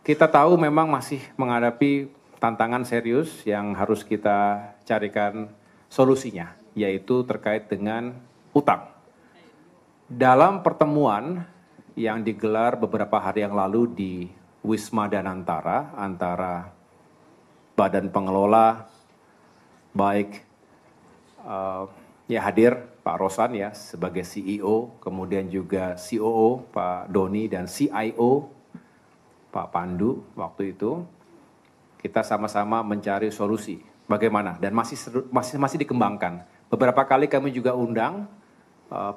Kita tahu memang masih menghadapi tantangan serius yang harus kita carikan solusinya, yaitu terkait dengan utang. Dalam pertemuan yang digelar beberapa hari yang lalu di Wisma Danantara antara Badan Pengelola, baik hadir Pak Rosan ya sebagai CEO, kemudian juga COO Pak Doni dan CIO Pak Pandu waktu itu, kita sama-sama mencari solusi bagaimana dan masih dikembangkan. Beberapa kali kami juga undang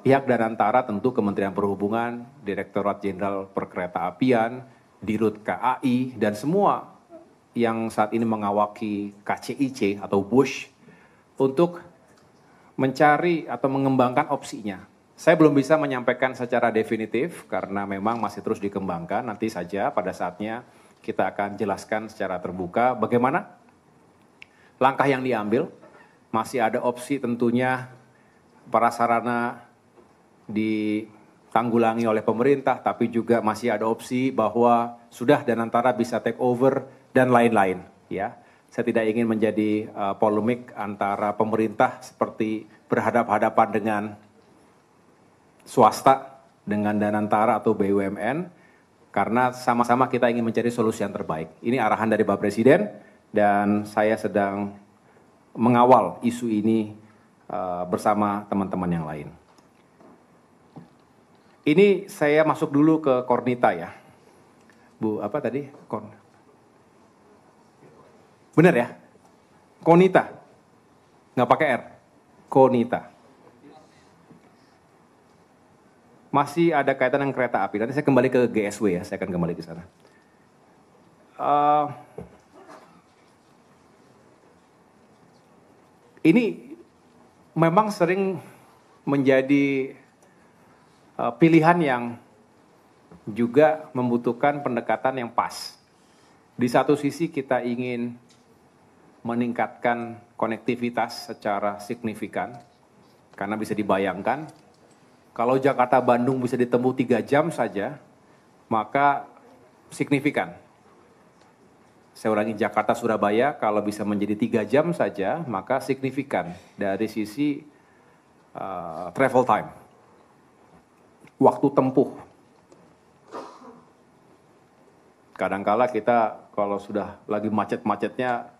pihak Danantara, tentu Kementerian Perhubungan, Direktorat Jenderal Perkeretaapian, Dirut KAI, dan semua yang saat ini mengawaki KCIC atau Bush untuk mencari atau mengembangkan opsinya. Saya belum bisa menyampaikan secara definitif karena memang masih terus dikembangkan. Nanti saja pada saatnya kita akan jelaskan secara terbuka bagaimana langkah yang diambil. Masih ada opsi tentunya prasarana ditanggulangi oleh pemerintah, tapi juga masih ada opsi bahwa sudah Danantara bisa take over dan lain-lain. Ya, saya tidak ingin menjadi polemik antara pemerintah seperti berhadap-hadapan dengan swasta dengan Danantara atau BUMN, karena sama-sama kita ingin mencari solusi yang terbaik. Ini arahan dari Pak Presiden dan saya sedang mengawal isu ini bersama teman-teman yang lain. Ini saya masuk dulu ke Kornita ya. Bu, apa tadi? Benar ya? Konita. Nggak pakai R. Konita. Masih ada kaitan dengan kereta api. Nanti saya kembali ke GSW ya, saya akan kembali ke sana. Ini memang sering menjadi pilihan yang juga membutuhkan pendekatan yang pas. Di satu sisi kita ingin meningkatkan konektivitas secara signifikan, karena bisa dibayangkan, kalau Jakarta-Bandung bisa ditempuh 3 jam saja, maka signifikan. Saya ulangi, Jakarta-Surabaya kalau bisa menjadi 3 jam saja, maka signifikan dari sisi travel time. Waktu tempuh. Kadangkala kita kalau sudah lagi macet-macetnya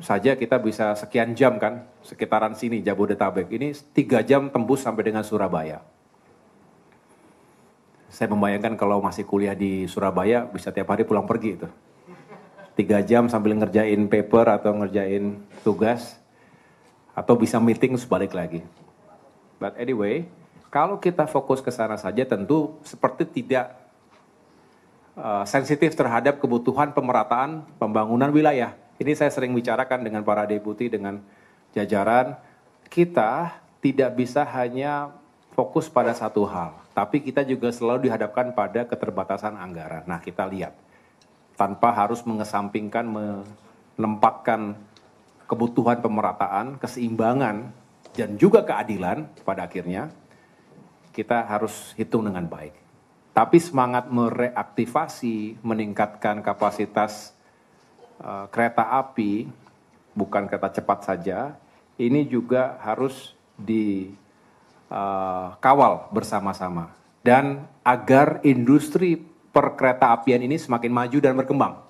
saja kita bisa sekian jam kan, sekitaran sini Jabodetabek. Ini 3 jam tembus sampai dengan Surabaya. Saya membayangkan kalau masih kuliah di Surabaya bisa tiap hari pulang pergi itu. 3 jam sambil ngerjain paper atau ngerjain tugas, atau bisa meeting sebalik lagi. But anyway, kalau kita fokus ke sana saja tentu seperti tidak sensitif terhadap kebutuhan pemerataan pembangunan wilayah. Ini saya sering bicarakan dengan para deputi, dengan jajaran, kita tidak bisa hanya fokus pada satu hal, tapi kita juga selalu dihadapkan pada keterbatasan anggaran. Nah, kita lihat, tanpa harus mengesampingkan, menempatkan kebutuhan pemerataan, keseimbangan, dan juga keadilan pada akhirnya, kita harus hitung dengan baik. Tapi semangat mereaktivasi, meningkatkan kapasitas kereta api, bukan kereta cepat saja, ini juga harus dikawal bersama-sama. Dan agar industri perkeretaapian ini semakin maju dan berkembang.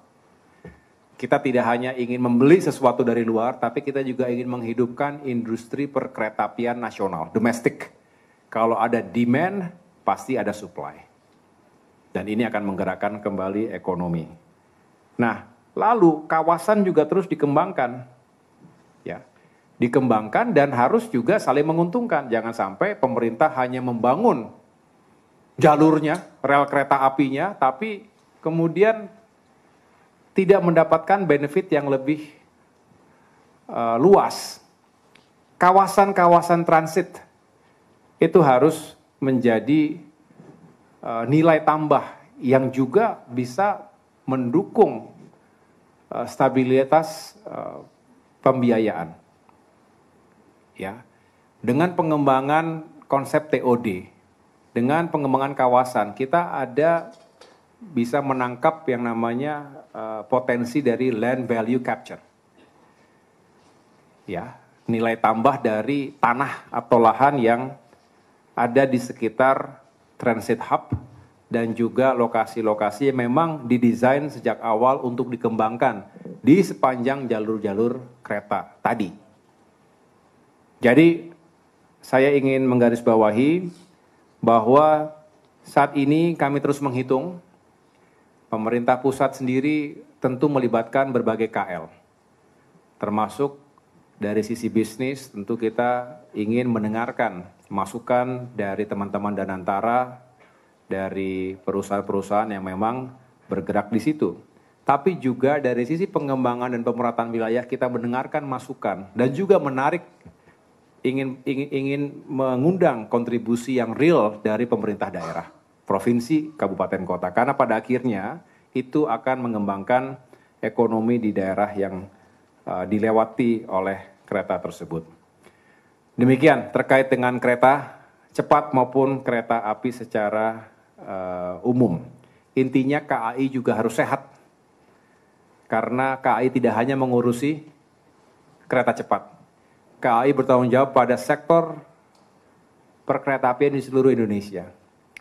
Kita tidak hanya ingin membeli sesuatu dari luar, tapi kita juga ingin menghidupkan industri perkeretaapian nasional, domestik. Kalau ada demand, pasti ada supply. Dan ini akan menggerakkan kembali ekonomi. Nah, lalu kawasan juga terus dikembangkan. Ya, dikembangkan dan harus juga saling menguntungkan. Jangan sampai pemerintah hanya membangun jalurnya, rel kereta apinya, tapi kemudian tidak mendapatkan benefit yang lebih luas. Kawasan-kawasan transit itu harus menjadi nilai tambah yang juga bisa mendukung stabilitas pembiayaan. Ya, dengan pengembangan konsep TOD, dengan pengembangan kawasan, kita ada bisa menangkap yang namanya potensi dari land value capture. Ya, nilai tambah dari tanah atau lahan yang ada di sekitar transit hub dan juga lokasi-lokasi yang memang didesain sejak awal untuk dikembangkan di sepanjang jalur-jalur kereta tadi. Jadi saya ingin menggarisbawahi bahwa saat ini kami terus menghitung, pemerintah pusat sendiri tentu melibatkan berbagai KL, termasuk dari sisi bisnis tentu kita ingin mendengarkan masukan dari teman-teman Danantara, dari perusahaan-perusahaan yang memang bergerak di situ. Tapi juga dari sisi pengembangan dan pemerataan wilayah kita mendengarkan masukan dan juga menarik ingin mengundang kontribusi yang real dari pemerintah daerah, provinsi, kabupaten, kota. Karena pada akhirnya itu akan mengembangkan ekonomi di daerah yang dilewati oleh kereta tersebut. Demikian terkait dengan kereta cepat maupun kereta api secara umum. Intinya KAI juga harus sehat. Karena KAI tidak hanya mengurusi kereta cepat. KAI bertanggung jawab pada sektor perkeretaapian di seluruh Indonesia.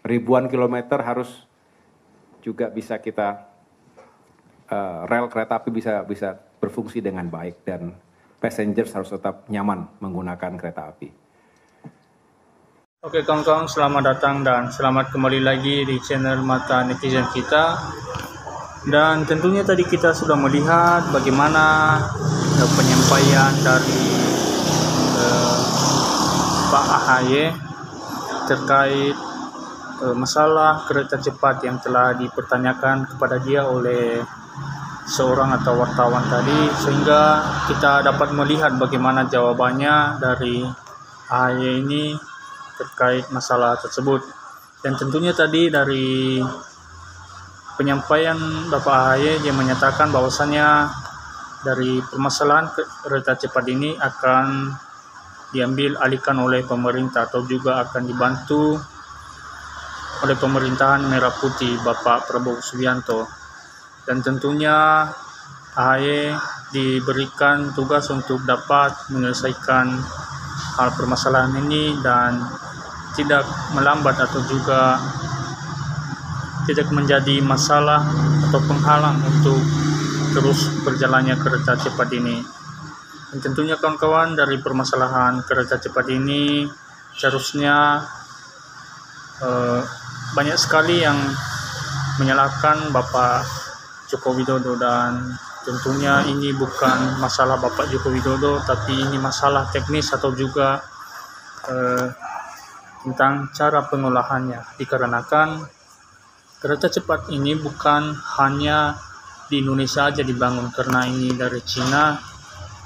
Ribuan kilometer harus juga bisa kita, rel kereta api bisa berfungsi dengan baik dan passengers harus tetap nyaman menggunakan kereta api. Oke kawan-kawan, selamat datang dan selamat kembali lagi di channel Mata Netizen kita. Dan tentunya tadi kita sudah melihat bagaimana penyampaian dari Pak AHY terkait masalah kereta cepat yang telah dipertanyakan kepada dia oleh seorang atau wartawan tadi, sehingga kita dapat melihat bagaimana jawabannya dari AHY ini terkait masalah tersebut. Dan tentunya tadi dari penyampaian Bapak AHY dia menyatakan bahwasannya dari permasalahan kereta cepat ini akan diambil alihkan oleh pemerintah atau juga akan dibantu oleh pemerintahan Merah Putih Bapak Prabowo Subianto. Dan tentunya AHY diberikan tugas untuk dapat menyelesaikan hal permasalahan ini dan tidak melambat atau juga tidak menjadi masalah atau penghalang untuk terus berjalannya kereta cepat ini. Dan tentunya kawan-kawan, dari permasalahan kereta cepat ini seharusnya banyak sekali yang menyalahkan Bapak Joko Widodo, dan tentunya ini bukan masalah Bapak Joko Widodo, tapi ini masalah teknis atau juga tentang cara pengolahannya, dikarenakan kereta cepat ini bukan hanya di Indonesia saja dibangun, karena ini dari Cina,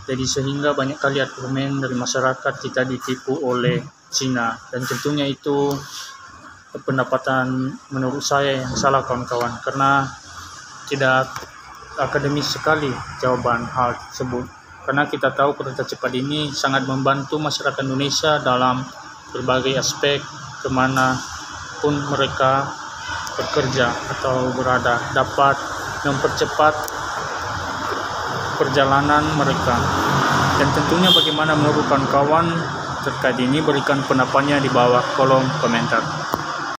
jadi sehingga banyak kali argumen dari masyarakat kita ditipu oleh Cina. Dan tentunya itu pendapatan menurut saya yang salah kawan-kawan, karena tidak akademis sekali jawaban hal tersebut. Karena kita tahu kereta cepat ini sangat membantu masyarakat Indonesia dalam berbagai aspek kemana pun mereka bekerja atau berada, dapat mempercepat perjalanan mereka. Dan tentunya bagaimana menurut kawan-kawan terkait ini, berikan pendapatnya di bawah kolom komentar.